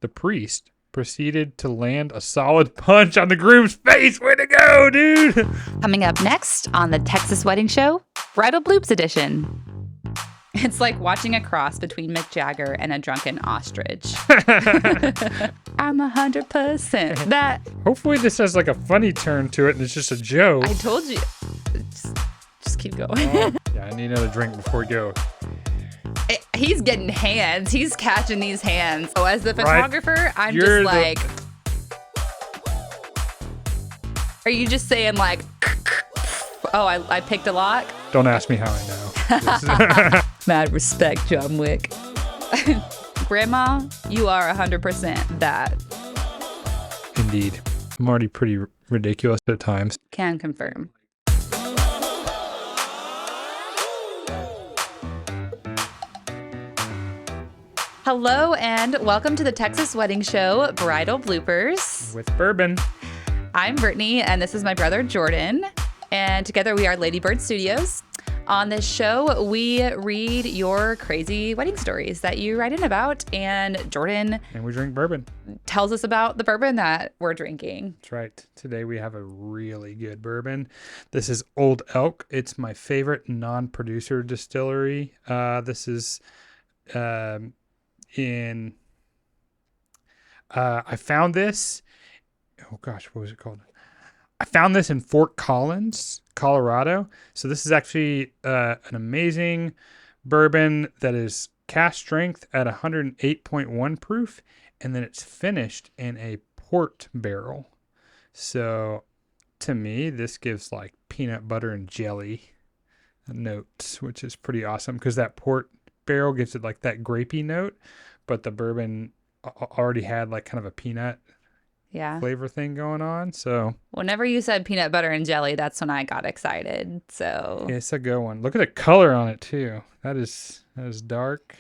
the priest proceeded to land a solid punch on the groom's face. Way to go, dude! Coming up next on the Texas Wedding Show, Bridal Bloopers edition. It's like watching a cross between Mick Jagger and a drunken ostrich. I'm 100% that. Hopefully this has like a funny turn to it and it's just a joke. I told you. Just keep going. Yeah, I need another drink before we go. He's getting hands. He's catching these hands. Oh, as the Right. photographer, I'm You're just like... Are you just saying like... Oh, I picked a lock? Don't ask me how I know. Mad respect, John Wick. Grandma, you are 100% that. Indeed. I'm already pretty ridiculous at times. Can confirm. Hello and welcome to the Texas Wedding Show, Bridal Bloopers. With bourbon. I'm Brittany and this is my brother Jordan. And together we are Ladybird Studios. On this show, we read your crazy wedding stories that you write in about. And Jordan And we drink bourbon. tells us about the bourbon that we're drinking. That's right. Today we have a really good bourbon. This is Old Elk. It's my favorite non-producer distillery. This is I found this. Oh gosh, what was it called? I found this in Fort Collins, Colorado. So this is actually an amazing bourbon that is cask strength at 108.1 proof, and then it's finished in a port barrel. So to me, this gives like peanut butter and jelly notes, which is pretty awesome because that port barrel gives it like that grapey note, but the bourbon already had like kind of a peanut flavor thing going on. So Whenever you said peanut butter and jelly, that's when I got excited. So it's a good one. Look at the color on it too. That is dark.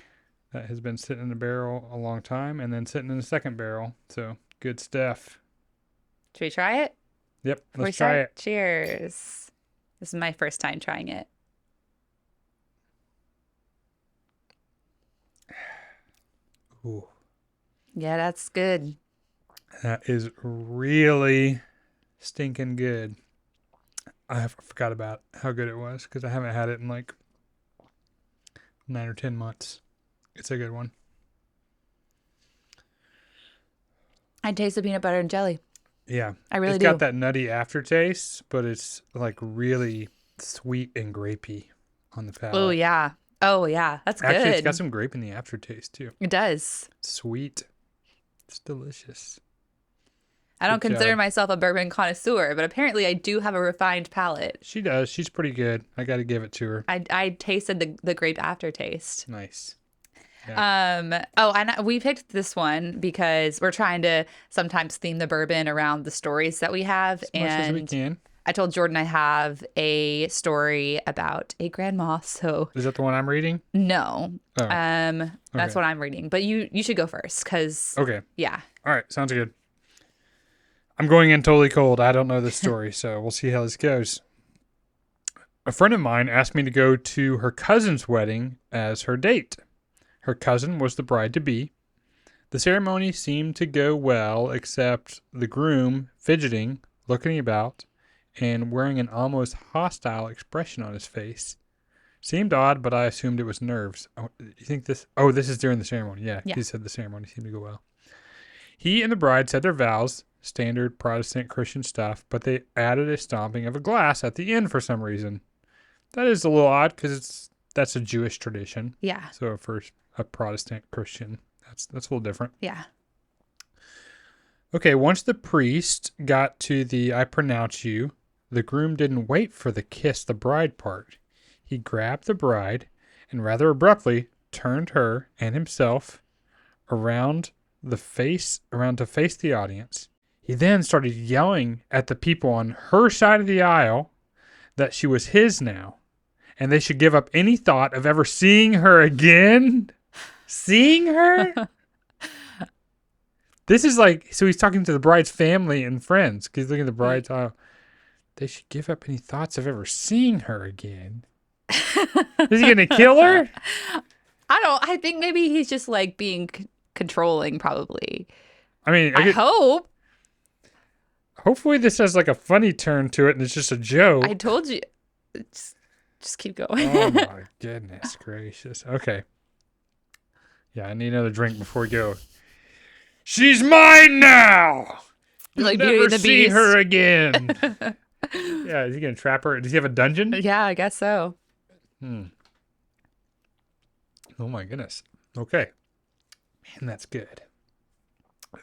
That has been sitting in the barrel a long time and then sitting in the second barrel. So good stuff. should we try it? Yep, Before we let's try start? it. Cheers. This is my first time trying it. Ooh, Yeah, that's good. that is really stinking good. I forgot about how good it was because I haven't had it in like 9 or 10 months. It's a good one. I taste the peanut butter and jelly. Yeah. I really It's do. got that nutty aftertaste, but it's like really sweet and grapey on the palate. Oh, yeah. Oh, yeah. That's good. Actually, it's got some grape in the aftertaste too. It does. Sweet. It's delicious. I don't Good consider job. myself a bourbon connoisseur, but apparently I do have a refined palate. She does. She's pretty good. I got to give it to her. I tasted the grape aftertaste. Nice. And we picked this one because we're trying to sometimes theme the bourbon around the stories that we have. As much as we can. I told Jordan I have a story about a grandma, so Is that the one I'm reading? no. Oh, That's okay. what I'm reading. But you should go first because Okay. yeah. All right. Sounds good. I'm going in totally cold. I don't know the story, so we'll see how this goes. A friend of mine asked me to go to her cousin's wedding as her date. Her cousin was the bride-to-be. The ceremony seemed to go well, except the groom fidgeting, looking about, and wearing an almost hostile expression on his face. Seemed odd, but I assumed it was nerves. Oh, you think this? Oh, this is during the ceremony. Yeah, Yeah. he said the ceremony seemed to go well. He and the bride said their vows, standard Protestant Christian stuff, but they added a stomping of a glass at the end for some reason. That is a little odd because that's a Jewish tradition. Yeah. So for a Protestant Christian, that's a little different. Yeah. Okay, once the priest got to the I pronounce you, the groom didn't wait for the kiss the bride part. He grabbed the bride and rather abruptly turned her and himself around to face the audience. He then started yelling at the people on her side of the aisle that she was his now, and they should give up any thought of ever seeing her again. Seeing her? This is like, so he's talking to the bride's family and friends because he's looking at the bride's aisle. They should give up any thoughts of ever seeing her again. Is he going to kill her? I think maybe he's just like being controlling, probably. I mean, I hope. hopefully this has like a funny turn to it and it's just a joke. I told you. Just keep going. Oh my goodness gracious. Okay. Yeah, I need another drink before we go. She's mine now. You'll Like Beauty never and the see Beast. her again. Yeah, is he gonna trap her? Does he have a dungeon? Yeah, I guess so. Oh my goodness. Okay. Man, that's good.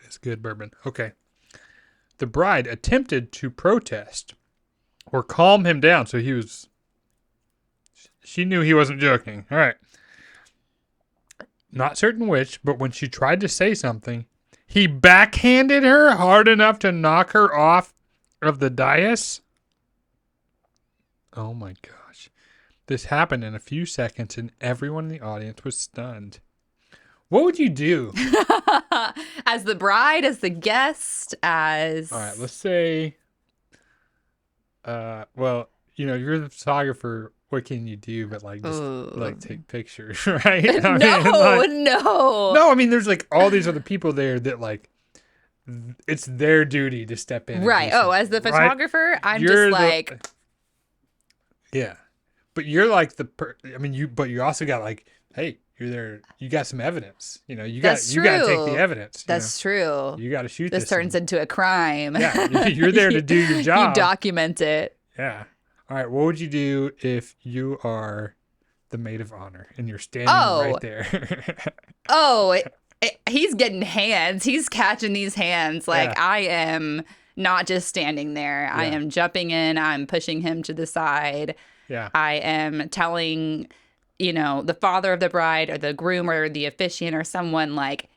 That's good bourbon. Okay. The bride attempted to protest or calm him down, so she knew he wasn't joking. All right. Not certain which, but when she tried to say something, he backhanded her hard enough to knock her off of the dais. Oh my gosh. This happened in a few seconds and everyone in the audience was stunned. What would you do? As the bride, as the guest, as... All right, let's say, well, you're the photographer. What can you do but like just like take pictures, right? No. I mean, there's like all these other people there that like it's their duty to step in. Right. Oh, as the photographer, right? I'm You're just like, yeah, but you're like but you also got like, hey, you're there. You got some evidence. You got to take the evidence. That's true. You got to shoot. This turns into a crime. Yeah, you're there to do your job. You document it. Yeah. All right. What would you do if you are the maid of honor and you're standing right there? He's getting hands. He's catching these hands. Like, yeah. I am not just standing there. Yeah. I am jumping in. I'm pushing him to the side. Yeah. I am telling, the father of the bride or the groom or the officiant or someone, like,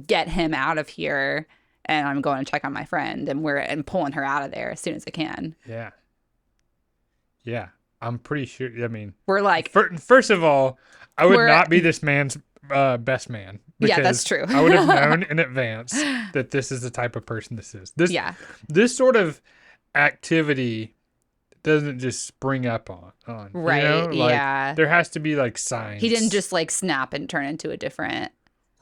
get him out of here. And I'm going to check on my friend and pulling her out of there as soon as I can. Yeah. Yeah. I'm pretty sure. I mean, we're like, first of all, I would not be this man's best man. Yeah, that's true. I would have known in advance that this is the type of person this is. This sort of activity doesn't just spring up on right. Yeah. There has to be like signs. He didn't just like snap and turn into a different.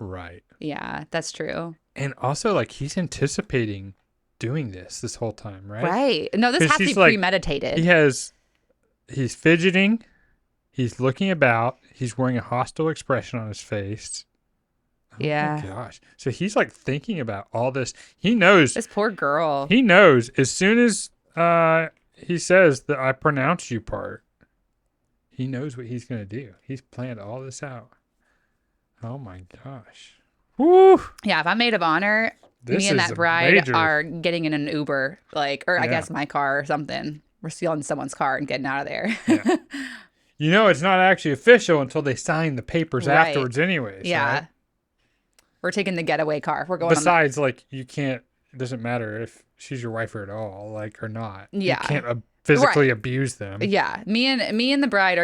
Right. Yeah, that's true. And also, like, he's anticipating doing this whole time, right? Right. No, this has to be premeditated. He's fidgeting. He's looking about. He's wearing a hostile expression on his face. Oh my gosh. So he's like thinking about all this. He knows. This poor girl. He knows as soon as he says the "I pronounce you" part, he knows what he's going to do. He's planned all this out. Oh my gosh. Woo! Yeah, if I'm maid of honor, me and that bride are getting in an Uber, I guess my car or something. We're stealing someone's car and getting out of there. Yeah. It's not actually official until they sign the papers afterwards anyways. Yeah. Right? We're taking the getaway car. We're going Besides, you can't, it doesn't matter if she's your wife at all, or not. Yeah. You can't physically abuse them. Yeah. Me and the bride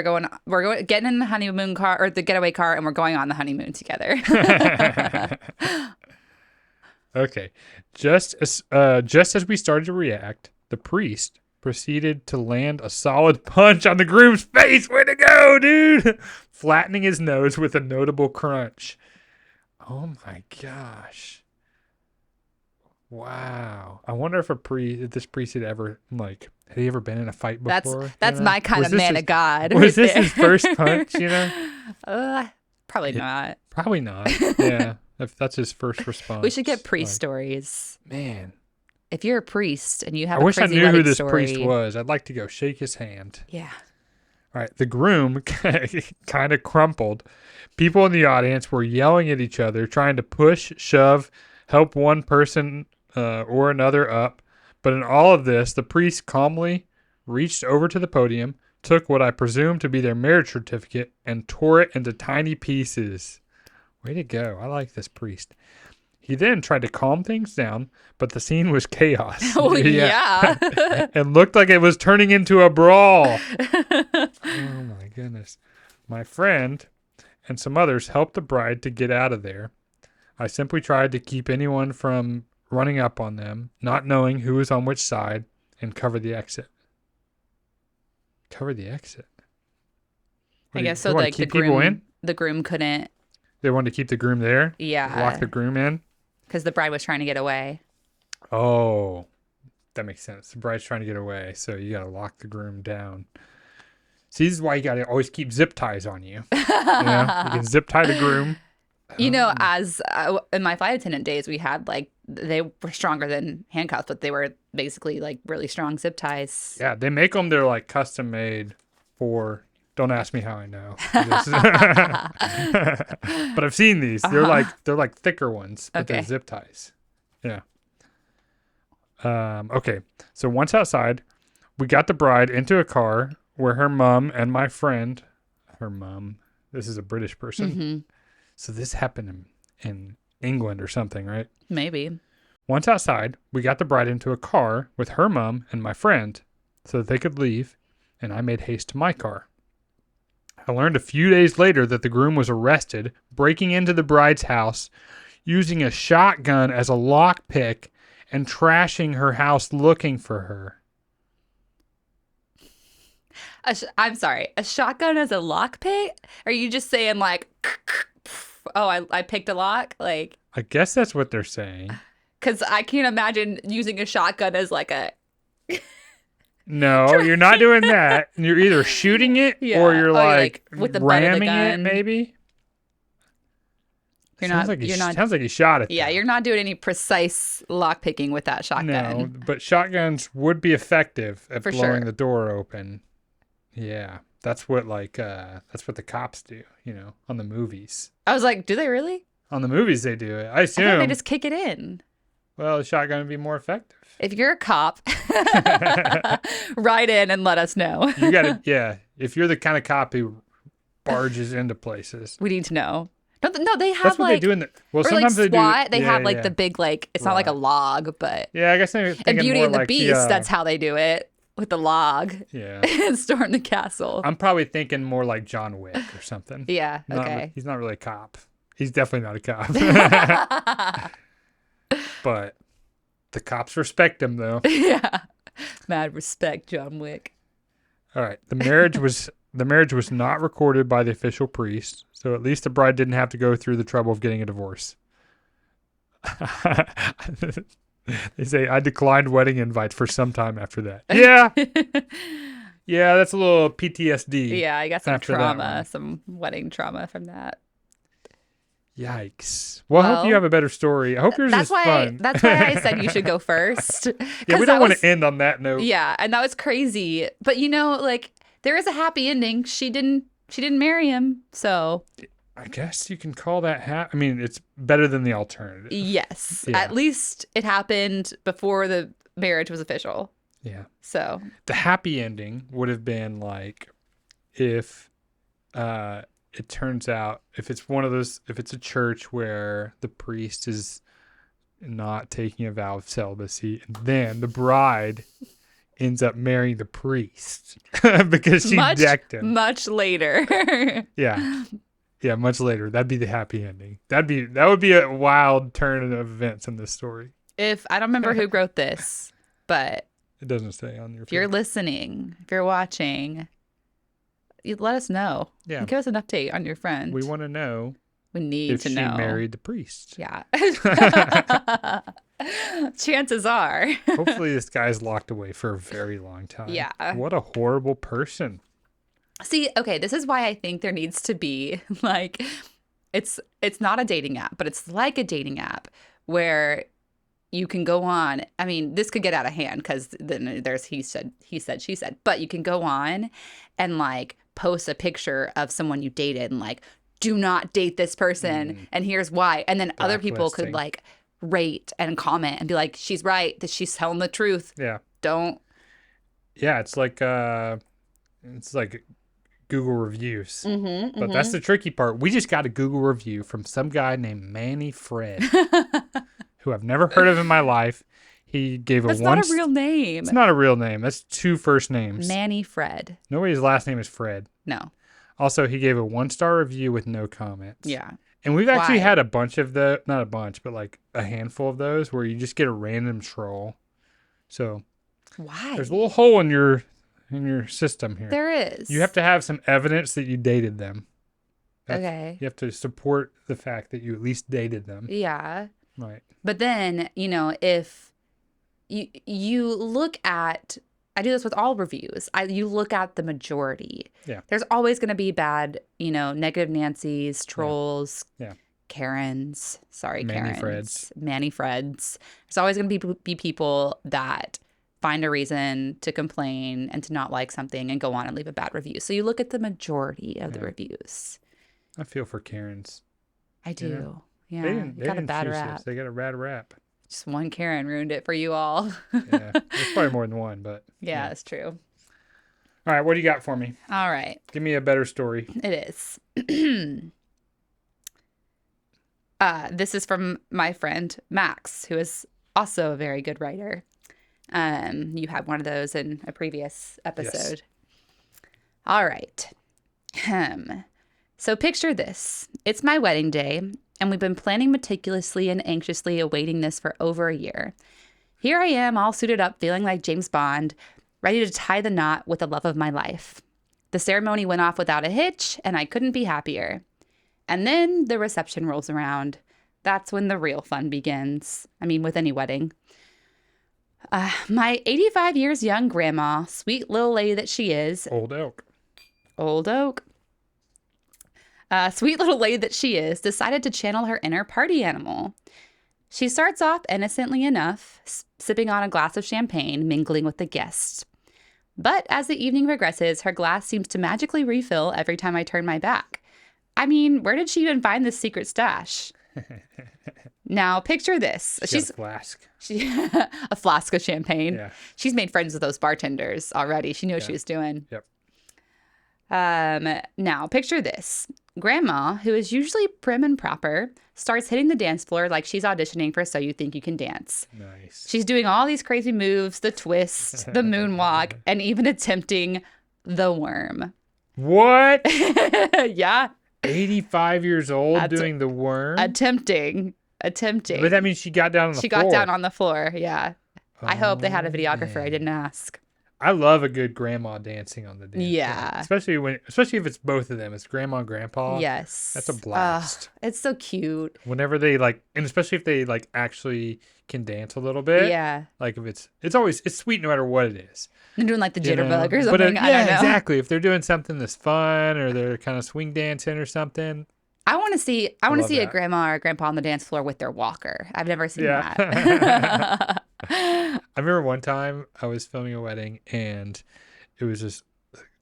we're getting in the honeymoon car or the getaway car and we're going on the honeymoon together. Okay. Just as we started to react, the priest proceeded to land a solid punch on the groom's face. Way to go, dude! Flattening his nose with a notable crunch. Oh my gosh. Wow. I wonder if this priest had ever he ever been in a fight before? That's my kind of man of God. Was this his first punch, Probably not. Probably not. Yeah. If that's his first response. We should get priest stories. Man. If you're a priest and you have I wish I knew who this story, priest was. I'd like to go shake his hand. Yeah. All right. The groom kind of crumpled. People in the audience were yelling at each other, trying to push, shove, help one person or another up. But in all of this, the priest calmly reached over to the podium, took what I presume to be their marriage certificate, and tore it into tiny pieces. Way to go. I like this priest. He then tried to calm things down, but the scene was chaos. Oh, yeah. It looked like it was turning into a brawl. Oh, my goodness. My friend and some others helped the bride to get out of there. I simply tried to keep anyone from running up on them, not knowing who was on which side, and cover the exit. Cover the exit? I guess so. Like the groom couldn't They wanted to keep the groom there? Yeah. Lock the groom in? Because the bride was trying to get away. Oh, that makes sense. The bride's trying to get away, so you got to lock the groom down. See, this is why you got to always keep zip ties on you. You can zip tie the groom. You know, as in my flight attendant days, we had like, they were stronger than handcuffs, but they were basically like really strong zip ties. Yeah, they make them. They're like custom made for. Don't ask me how I know. But I've seen these. They're like thicker ones, but they're zip ties. Yeah. Okay. So once outside, we got the bride into a car where her mom and my friend, this is a British person. Mm-hmm. So this happened in England or something, right? Maybe. Once outside, we got the bride into a car with her mom and my friend so that they could leave, and I made haste to my car. I learned a few days later that the groom was arrested, breaking into the bride's house, using a shotgun as a lockpick, and trashing her house looking for her. I'm sorry. A shotgun as a lockpick? Are you just saying like, oh, I picked a lock? Like, I guess that's what they're saying. Because I can't imagine using a shotgun as like a... No, you're not doing that. You're either shooting it or you're like with the butt of the ramming gun. it, maybe. Sounds like he shot it. Yeah, though. you're not doing any precise lockpicking with that shotgun. No, but shotguns would be effective at For blowing sure. the door open. Yeah, that's what the cops do. On the movies. I was like, do they really? On the movies, they do it. I I assume. thought they just kick it in. Well, the shotgun would be more effective. If you're a cop, write in and let us know. You gotta, yeah. If you're the kind of cop who barges into places, We need to know. No, they have that's what like, they do in the. Well, or sometimes like SWAT. they do. Have like the big like. It's not like a log, but Yeah, I guess they're in thinking Beauty more and the like Beast, that's how they do it with the log Yeah. and storm the castle. I'm probably thinking more like John Wick or something. Yeah. Okay. He's not really a cop. He's definitely not a cop. But the cops respect him, though. Yeah. Mad respect, John Wick. All right. The marriage was not recorded by the official priest, so at least the bride didn't have to go through the trouble of getting a divorce. They say I declined wedding invites for some time after that. Yeah. Yeah, that's a little PTSD. Yeah, I got some after that trauma, one. some wedding trauma from that. Yikes. Well, I hope you have a better story. I hope yours is fun. That's why I said you should go first. Yeah, we don't want to end on that note. Yeah, and that was crazy. But like there is a happy ending. She didn't marry him, so I guess you can call that I mean, it's better than the alternative. yes. Yeah. At least it happened before the marriage was official. Yeah. So The happy ending would have been like if it turns out if it's a church where the priest is not taking a vow of celibacy and then the bride ends up marrying the priest because she decked him. Much later. Yeah. Yeah, much later. That'd be the happy ending. That would be a wild turn of events in this story. If I don't remember who wrote this, but It doesn't say on your if you're listening, if you're watching, you let us know. Yeah. Give us an update on your friend. We want to know We need if to she know. married the priest. Yeah. Chances are. Hopefully this guy's locked away for a very long time. Yeah. What a horrible person. See, okay, this is why I think there needs to be like it's not a dating app, but it's like a dating app where you can go on. I mean, this could get out of hand because then there's he said, she said, but you can go on and like post a picture of someone you dated and like, do not date this person and here's why. And then other people could Blacklisting. like rate and comment and be like, she's right, that she's telling the truth. Yeah. Don't. Yeah, it's like Google reviews. But that's the tricky part. We just got a Google review from some guy named Manny Fred, who I've never heard of in my life. He gave That's not a real name. It's not a real name. That's 2 first names. Manny Fred. Nobody's last name is Fred. No. Also, he gave a 1-star review with no comments. Yeah. And we've actually Why? had a bunch of not a bunch, but like a handful of those where you just get a random troll. So Why? there's a little hole in your system here. There is. You have to have some evidence that you dated them. Okay. You have to support the fact that you at least dated them. Yeah. Right. But then, if you look at, I do this with all reviews. You look at the majority. Yeah. There's always going to be bad, negative Nancy's, trolls, Yeah. Karens. Sorry, Manny Karens. Manny Freds. There's always going to be people that find a reason to complain and to not like something and go on and leave a bad review. So you look at the majority of the reviews. I feel for Karens. I do. Yeah. They got a didn't bad choose rap. this. They got a bad rap. Just one Karen ruined it for you all. Yeah. There's probably more than one, but. Yeah, it's true. All right. What do you got for me? All right. Give me a better story. It is. This is from my friend Max, who is also a very good writer. You had one of those in a previous episode. Yes. All right. So picture this. It's my wedding day, and we've been planning meticulously and anxiously awaiting this for over a year. Here I am, all suited up, feeling like James Bond, ready to tie the knot with the love of my life. The ceremony went off without a hitch, and I couldn't be happier. And then the reception rolls around. That's when the real fun begins. I mean, with any wedding. My 85 years young grandma, sweet little lady that she is. Old oak. Sweet little lady that she is, decided to channel her inner party animal. She starts off innocently enough, sipping on a glass of champagne, mingling with the guests. But as the evening progresses, her glass seems to magically refill every time I turn my back. I mean, where did she even find this secret stash? Now, picture this. She's got a flask. A flask of champagne. Yeah. She's made friends with those bartenders already. She knew what she was doing. Yep. Now, picture this. Grandma, who is usually prim and proper, starts hitting the dance floor like she's auditioning for So You Think You Can Dance. Nice. She's doing all these crazy moves, the twist, the moonwalk, and even attempting the worm. What? Yeah. 85 years old doing the worm? Attempting. But that means she got down on the floor. She got down on the floor, yeah. I hope they had a videographer. Man. I didn't ask. I love a good grandma dancing on the dance floor. Yeah. Especially if it's both of them. It's grandma and grandpa. Yes. That's a blast. It's so cute. Whenever they and especially if they actually can dance a little bit. Yeah. Like if it's sweet no matter what it is. They're doing like the jitterbug or something. I don't know. Exactly. If they're doing something that's fun or they're kind of swing dancing or something. I want to see a grandma or a grandpa on the dance floor with their walker. I've never seen that. I remember one time I was filming a wedding and it was this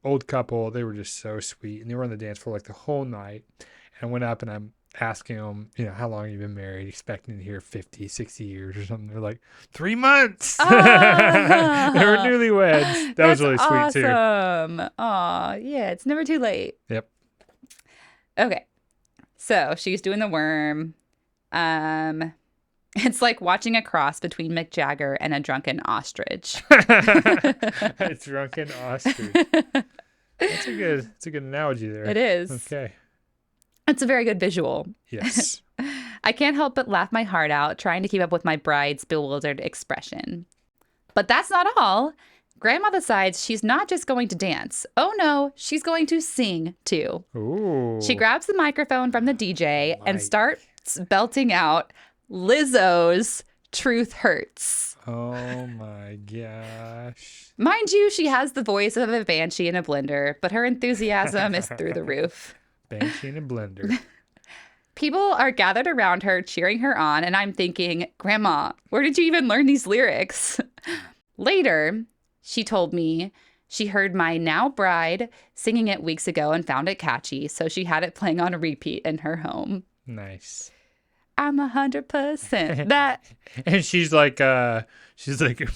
old couple. They were just so sweet and they were on the dance floor the whole night. And I went up and I'm asking them, how long have you been married? Expecting to hear 50, 60 years or something. They're like, 3 months. They were newlyweds. That was really sweet too. Awesome. Aw, yeah, it's never too late. Yep. Okay. So she's doing the worm. It's like watching a cross between Mick Jagger and a drunken ostrich. A drunken ostrich. That's a good analogy there. It is. Okay. It's a very good visual. Yes. I can't help but laugh my heart out trying to keep up with my bride's bewildered expression. But that's not all. Grandma decides she's not just going to dance. Oh no, she's going to sing too. Ooh. She grabs the microphone from the DJ and starts belting out Lizzo's Truth Hurts. Oh my gosh. Mind you, she has the voice of a banshee in a blender, but her enthusiasm is through the roof. Banshee in a blender. People are gathered around her, cheering her on, and I'm thinking, Grandma, where did you even learn these lyrics? Later, she told me she heard my now bride singing it weeks ago and found it catchy, so she had it playing on a repeat in her home. Nice. I'm 100% that. And she's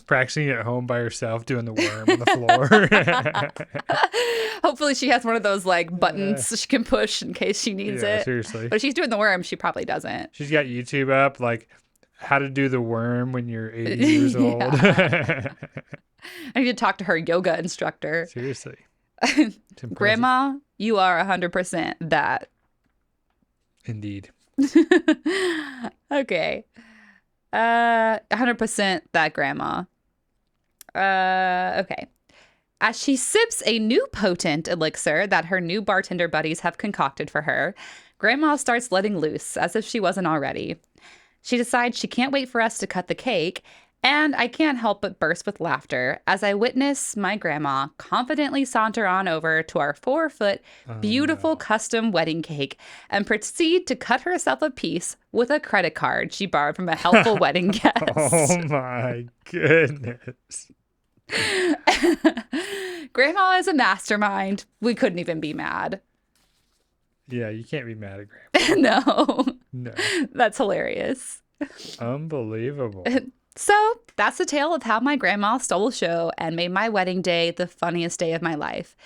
practicing at home by herself doing the worm on the floor. Hopefully she has one of those buttons she can push in case she needs it. Seriously. But if she's doing the worm, she probably doesn't. She's got YouTube up, how to do the worm when you're 80 years old. I need to talk to her yoga instructor. Seriously. Grandma, you are 100% that. Indeed. Okay. 100% that grandma. Okay. As she sips a new potent elixir that her new bartender buddies have concocted for her, Grandma starts letting loose as if she wasn't already. She decides she can't wait for us to cut the cake, and I can't help but burst with laughter as I witness my grandma confidently saunter on over to our 4-foot beautiful custom wedding cake and proceed to cut herself a piece with a credit card she borrowed from a helpful wedding guest. Oh my goodness. Grandma is a mastermind. We couldn't even be mad. Yeah, you can't be mad at Grandma. No. No. That's hilarious. Unbelievable. So that's the tale of how my grandma stole a show and made my wedding day the funniest day of my life.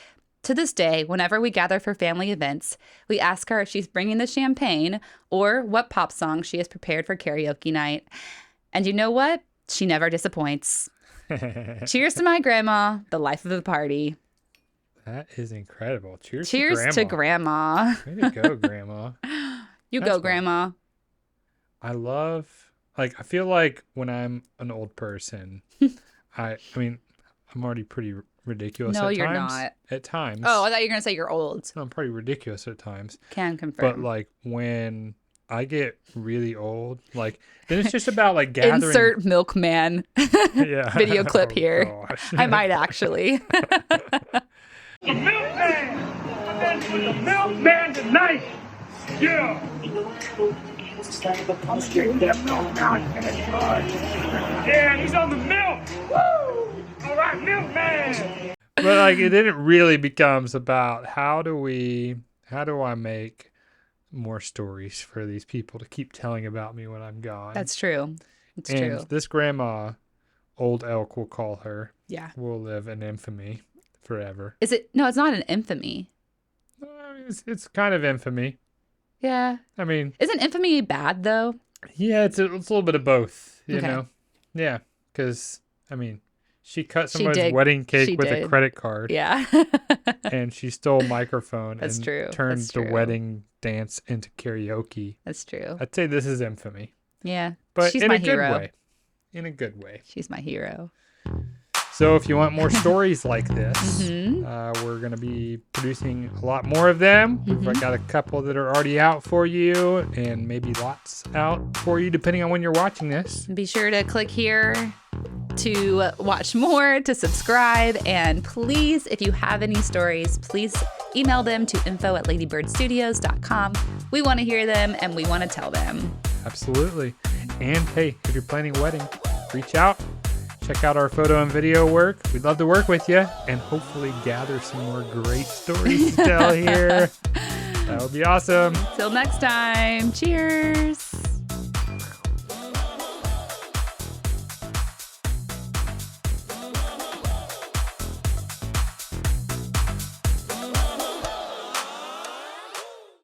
To this day, whenever we gather for family events, we ask her if she's bringing the champagne or what pop song she has prepared for karaoke night. And you know what? She never disappoints. Cheers to my grandma, the life of the party. That is incredible. Cheers to grandma. Way to go, Grandma. You That's go, fun. Grandma. I feel like when I'm an old person, I mean, I'm already pretty ridiculous at No, times. you're not. At times. Oh, I thought you were going to say you're old. I'm pretty ridiculous at times. Can confirm. But like when I get really old, like then it's just about like gathering. Insert milkman Yeah. video clip Oh, here. gosh. I might actually. The milkman! I'm with the milkman tonight! Yeah! Yeah, he's on the milk! Woo! All right, milkman! But like it then it really becomes about how do I make more stories for these people to keep telling about me when I'm gone. That's true. It's and true. This grandma, Old Elk will call her, Yeah. will live in infamy forever. Is it? No, it's not an infamy. It's kind of infamy. Yeah. I mean, Isn't infamy bad though? yeah, it's a little bit of both, you Okay. know? Yeah, because, I mean, she cut She somebody's did. wedding cake She with a did. credit card. Yeah. And she stole a microphone That's and true. turned That's the true. wedding dance into karaoke. That's true. I'd say this is infamy, Yeah. but She's in my a good hero. way. In a good way. She's my hero. So if you want more stories like this, Mhm. we're going to be producing a lot more of them. We've got a couple that are already out for you and maybe lots out for you depending on when you're watching this. Be sure to click here to watch more, to subscribe, and please, if you have any stories, please email them to info@ladybirdstudios.com. We want to hear them and we want to tell them. Absolutely. And hey, if you're planning a wedding, reach out. Check out our photo and video work. We'd love to work with you and hopefully gather some more great stories to tell here. That would be awesome. Till next time, cheers.